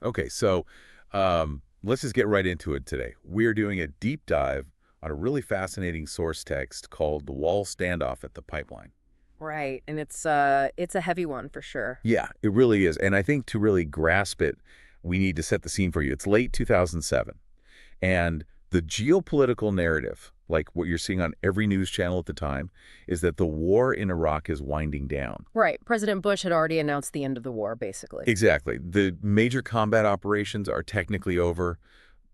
Okay, so let's just get right into it today. We're doing a deep dive on a really fascinating source text called The Wall Standoff at the Pipeline. Right, and it's a heavy one for sure. Yeah, it really is. And I think to really grasp it, we need to set the scene for you. It's late 2007. And the geopolitical narrative, like what you're seeing on every news channel at the time, is that the war in Iraq is winding down. Right, President Bush had already announced the end of the war, basically. Exactly. The major combat operations are technically over.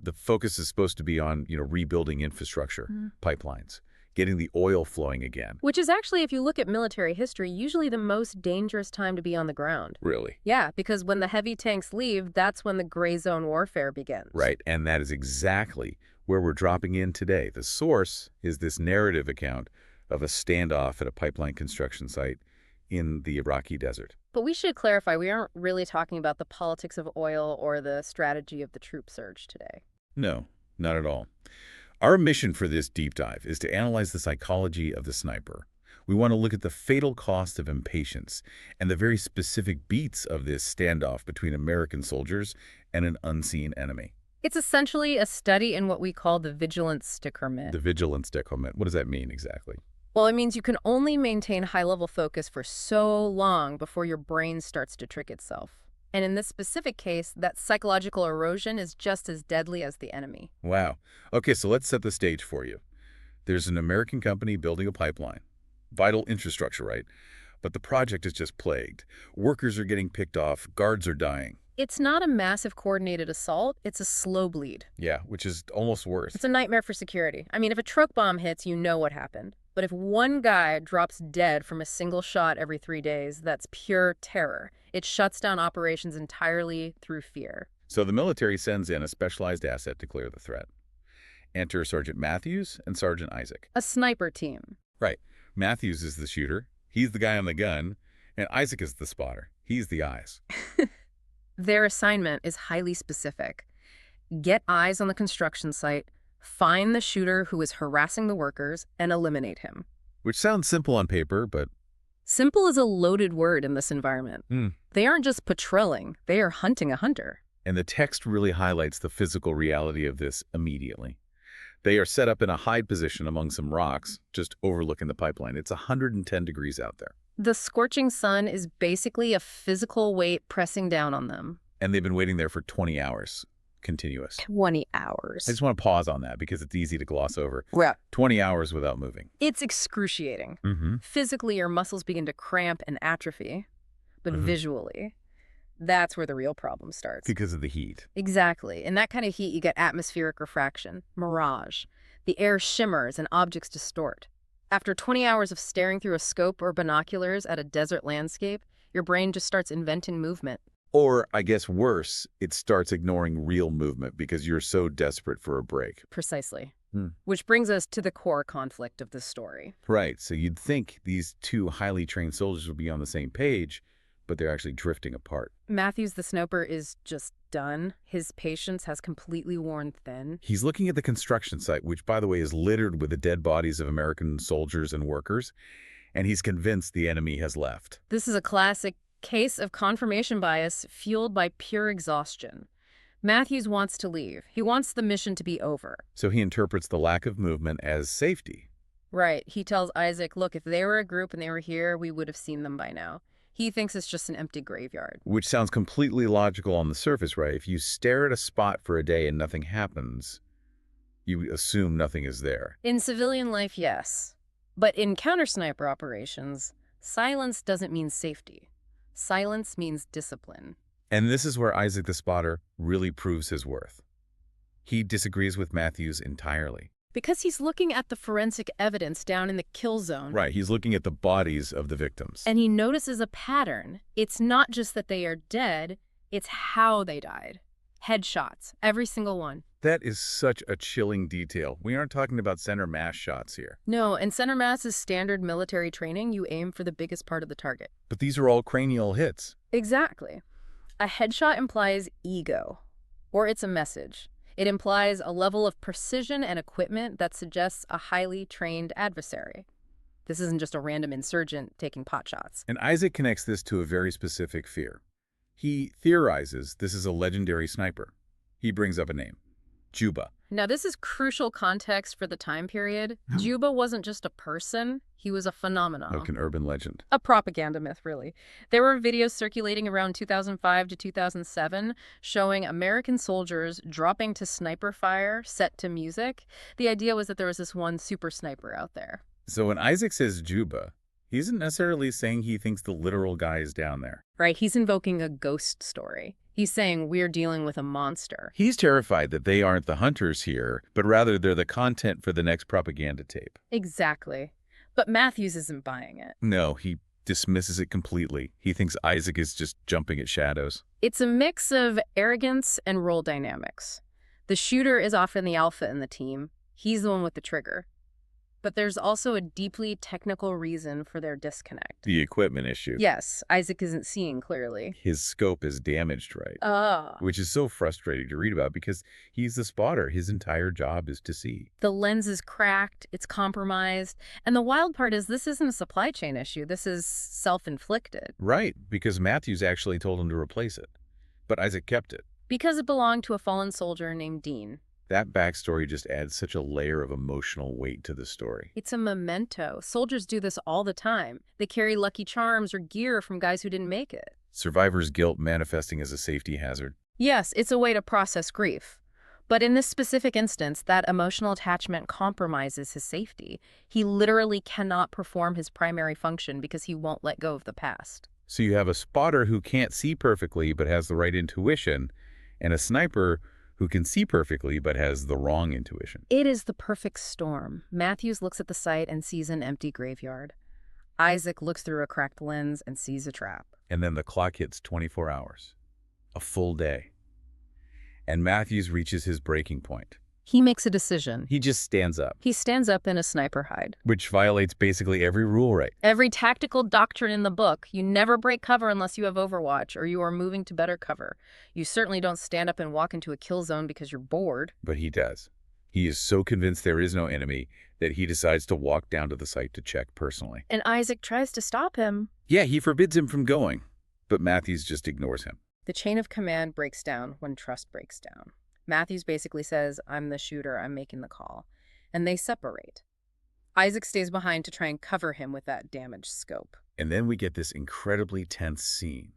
The focus is supposed to be on, rebuilding infrastructure, pipelines, getting the oil flowing again. Which is actually, if you look at military history, usually the most dangerous time to be on the ground. Really. Yeah, because when the heavy tanks leave, that's when the gray zone warfare begins. Right. And that is exactly where we're dropping in today. The source is this narrative account of a standoff at a pipeline construction site in the Iraqi desert. But we should clarify, we aren't really talking about the politics of oil or the strategy of the troop surge today. No, not at all. Our mission for this deep dive is to analyze the psychology of the sniper. We want to look at the fatal cost of impatience and the very specific beats of this standoff between American soldiers and an unseen enemy. It's essentially a study in what we call the vigilance decrement. The vigilance decrement, what does that mean exactly? Well, it means you can only maintain high-level focus for so long before your brain starts to trick itself. And in this specific case, that psychological erosion is just as deadly as the enemy. Wow. Okay, so let's set the stage for you. There's an American company building a pipeline. Vital infrastructure, right? But the project is just plagued. Workers are getting picked off, guards are dying. It's not a massive coordinated assault, it's a slow bleed. Yeah, which is almost worse. It's a nightmare for security. I mean, if a truck bomb hits, you know what happened. But if one guy drops dead from a single shot every 3 days, that's pure terror. It shuts down operations entirely through fear. So the military sends in a specialized asset to clear the threat. Enter Sergeant Matthews and Sergeant Isaac. A sniper team. Right. Matthews is the shooter. He's the guy on the gun. And Isaac is the spotter. He's the eyes. Their assignment is highly specific. Get eyes on the construction site, find the shooter who is harassing the workers, and eliminate him. Which sounds simple on paper, but... Simple is a loaded word in this environment. They aren't just patrolling, they are hunting a hunter. And the text really highlights the physical reality of this immediately. They are set up in a hide position among some rocks, just overlooking the pipeline. It's 110 degrees out there. The scorching sun is basically a physical weight pressing down on them. And they've been waiting there for 20 hours, continuous. 20 hours. I just want to pause on that because it's easy to gloss over. Yeah. 20 hours without moving. It's excruciating. Mm-hmm. Physically, your muscles begin to cramp and atrophy. But visually, that's where the real problem starts. Because of the heat. Exactly. In that kind of heat, you get atmospheric refraction, mirage. The air shimmers and objects distort. After 20 hours of staring through a scope or binoculars at a desert landscape, your brain just starts inventing movement. Or, I guess worse, it starts ignoring real movement because you're so desperate for a break. Precisely. Which brings us to the core conflict of this story. Right. So you'd think these two highly trained soldiers would be on the same page, but they're actually drifting apart. Matthews the sniper is just done. His patience has completely worn thin. He's looking at the construction site, which, by the way, is littered with the dead bodies of American soldiers and workers, and he's convinced the enemy has left. This is a classic case of confirmation bias fueled by pure exhaustion. Matthews wants to leave. He wants the mission to be over. So he interprets the lack of movement as safety. Right. He tells Isaac, look, if they were a group and they were here, we would have seen them by now. He thinks it's just an empty graveyard. Which sounds completely logical on the surface, right? If you stare at a spot for a day and nothing happens, you assume nothing is there. In civilian life, yes. But in counter-sniper operations, silence doesn't mean safety. Silence means discipline. And this is where Isaac the spotter really proves his worth. He disagrees with Matthews entirely. Because he's looking at the forensic evidence down in the kill zone. Right, he's looking at the bodies of the victims. And he notices a pattern. It's not just that they are dead, it's how they died. Headshots, every single one. That is such a chilling detail. We aren't talking about center mass shots here. No, and center mass is standard military training. You aim for the biggest part of the target. But these are all cranial hits. Exactly. A headshot implies ego, or it's a message. It implies a level of precision and equipment that suggests a highly trained adversary. This isn't just a random insurgent taking pot shots. And Isaac connects this to a very specific fear. He theorizes this is a legendary sniper. He brings up a name, Juba. Now, this is crucial context for the time period. Juba wasn't just a person, he was a phenomenon. Like an urban legend. A propaganda myth, really. There were videos circulating around 2005 to 2007 showing American soldiers dropping to sniper fire set to music. The idea was that there was this one super sniper out there. So when Isaac says Juba, he isn't necessarily saying he thinks the literal guy is down there. Right? He's invoking a ghost story. He's saying we're dealing with a monster. He's terrified that they aren't the hunters here, but rather they're the content for the next propaganda tape. Exactly. But Matthews isn't buying it. No, he dismisses it completely. He thinks Isaac is just jumping at shadows. It's a mix of arrogance and role dynamics. The shooter is often the alpha in the team. He's the one with the trigger. But there's also a deeply technical reason for their disconnect. The equipment issue. Yes, Isaac isn't seeing clearly. His scope is damaged, right? Ah. Which is so frustrating to read about because he's the spotter. His entire job is to see. The lens is cracked, it's compromised, and the wild part is this isn't a supply chain issue. This is self-inflicted. Right, because Matthews actually told him to replace it. But Isaac kept it. Because it belonged to a fallen soldier named Dean. That backstory just adds such a layer of emotional weight to the story. It's a memento. Soldiers do this all the time. They carry Lucky Charms or gear from guys who didn't make it. Survivor's guilt manifesting as a safety hazard. Yes, it's a way to process grief. But in this specific instance, that emotional attachment compromises his safety. He literally cannot perform his primary function because he won't let go of the past. So you have a spotter who can't see perfectly but has the right intuition, and a sniper who can see perfectly but has the wrong intuition. It is the perfect storm. Matthews looks at the site and sees an empty graveyard. Isaac looks through a cracked lens and sees a trap. And then the clock hits 24 hours. A full day. And Matthews reaches his breaking point. He makes a decision. He just stands up. He stands up in a sniper hide. Which violates basically every rule, right? Every tactical doctrine in the book. You never break cover unless you have Overwatch or you are moving to better cover. You certainly don't stand up and walk into a kill zone because you're bored. But he does. He is so convinced there is no enemy that he decides to walk down to the site to check personally. And Isaac tries to stop him. Yeah, he forbids him from going, but Matthews just ignores him. The chain of command breaks down when trust breaks down. Matthews basically says, I'm the shooter, I'm making the call. And they separate. Isaac stays behind to try and cover him with that damaged scope. And then we get this incredibly tense scene.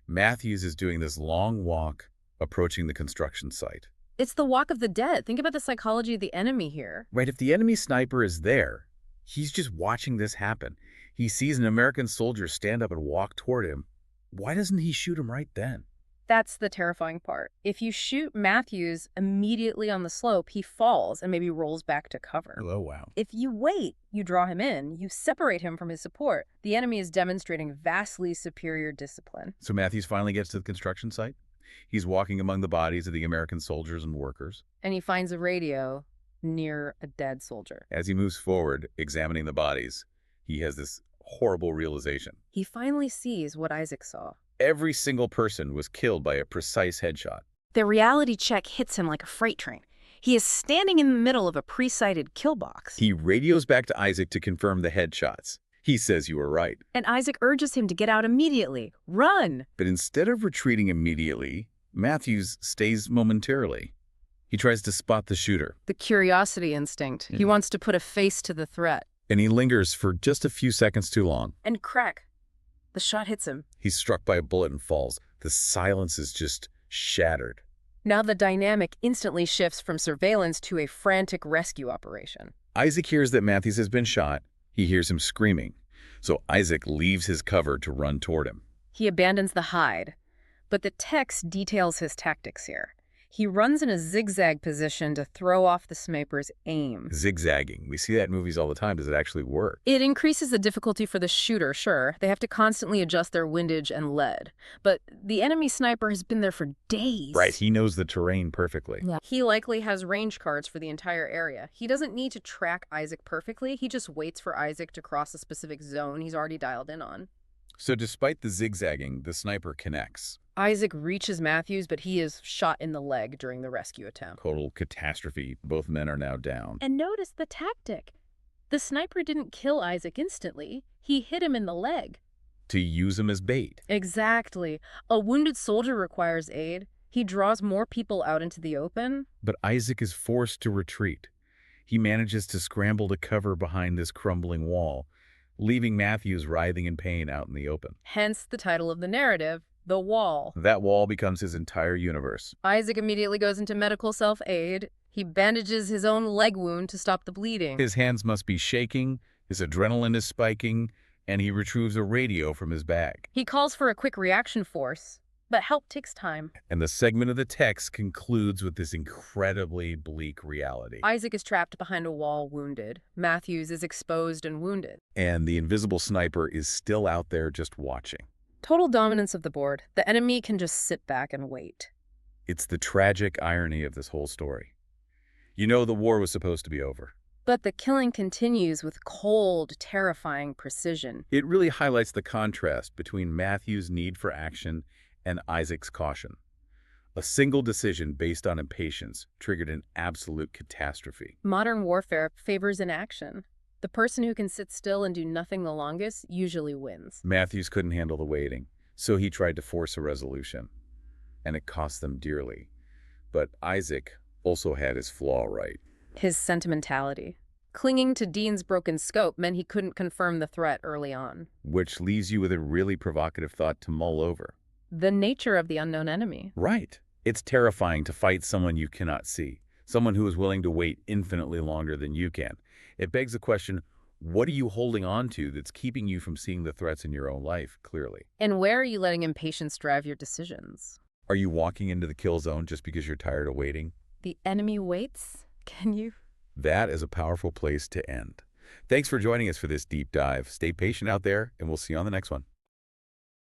Matthews is doing this long walk approaching the construction site. It's the walk of the dead. Think about the psychology of the enemy here. Right, if the enemy sniper is there, he's just watching this happen. He sees an American soldier stand up and walk toward him. Why doesn't he shoot him right then? That's the terrifying part. If you shoot Matthews immediately on the slope, he falls and maybe rolls back to cover. Oh, wow. If you wait, you draw him in, you separate him from his support. The enemy is demonstrating vastly superior discipline. So Matthews finally gets to the construction site. He's walking among the bodies of the American soldiers and workers. And he finds a radio near a dead soldier. As he moves forward, examining the bodies, he has this horrible realization. He finally sees what Isaac saw. Every single person was killed by a precise headshot. The reality check hits him like a freight train. He is standing in the middle of a pre-sighted kill box. He radios back to Isaac to confirm the headshots. He says you were right. And Isaac urges him to get out immediately. Run! But instead of retreating immediately, Matthews stays momentarily. He tries to spot the shooter. The curiosity instinct. Yeah. He wants to put a face to the threat. And he lingers for just a few seconds too long. And crack. The shot hits him. He's struck by a bullet and falls. The silence is just shattered. Now the dynamic instantly shifts from surveillance to a frantic rescue operation. Isaac hears that Matthews has been shot. He hears him screaming. So Isaac leaves his cover to run toward him. He abandons the hide. But the text details his tactics here. He runs in a zigzag position to throw off the sniper's aim. Zigzagging. We see that in movies all the time. Does it actually work? It increases the difficulty for the shooter, sure. They have to constantly adjust their windage and lead. But the enemy sniper has been there for days. Right, he knows the terrain perfectly. Yeah. He likely has range cards for the entire area. He doesn't need to track Isaac perfectly. He just waits for Isaac to cross a specific zone he's already dialed in on. So despite the zigzagging, the sniper connects. Isaac reaches Matthews, but he is shot in the leg during the rescue attempt. Total catastrophe. Both men are now down. And notice the tactic. The sniper didn't kill Isaac instantly. He hit him in the leg. to use him as bait. Exactly. A wounded soldier requires aid. He draws more people out into the open. But Isaac is forced to retreat. He manages to scramble to cover behind this crumbling wall, leaving Matthews writhing in pain out in the open. Hence the title of the narrative, The Wall. That wall becomes his entire universe. Isaac immediately goes into medical self-aid. He bandages his own leg wound to stop the bleeding. His hands must be shaking, his adrenaline is spiking, and he retrieves a radio from his bag. He calls for a quick reaction force, but help takes time. And the segment of the text concludes with this incredibly bleak reality. Isaac is trapped behind a wall, wounded. Matthews is exposed and wounded. And the invisible sniper is still out there just watching. Total dominance of the board. The enemy can just sit back and wait. It's the tragic irony of this whole story. You know the war was supposed to be over. But the killing continues with cold, terrifying precision. It really highlights the contrast between Matthew's need for action and Isaac's caution. A single decision based on impatience triggered an absolute catastrophe. Modern warfare favors inaction. The person who can sit still and do nothing the longest usually wins. Matthews couldn't handle the waiting, so he tried to force a resolution. And it cost them dearly. But Isaac also had his flaw right. His sentimentality. Clinging to Dean's broken scope meant he couldn't confirm the threat early on. Which leaves you with a really provocative thought to mull over. The nature of the unknown enemy. Right. It's terrifying to fight someone you cannot see, someone who is willing to wait infinitely longer than you can. It begs the question, what are you holding on to that's keeping you from seeing the threats in your own life clearly? And where are you letting impatience drive your decisions? Are you walking into the kill zone just because you're tired of waiting? The enemy waits? Can you? That is a powerful place to end. Thanks for joining us for this deep dive. Stay patient out there, and we'll see you on the next one.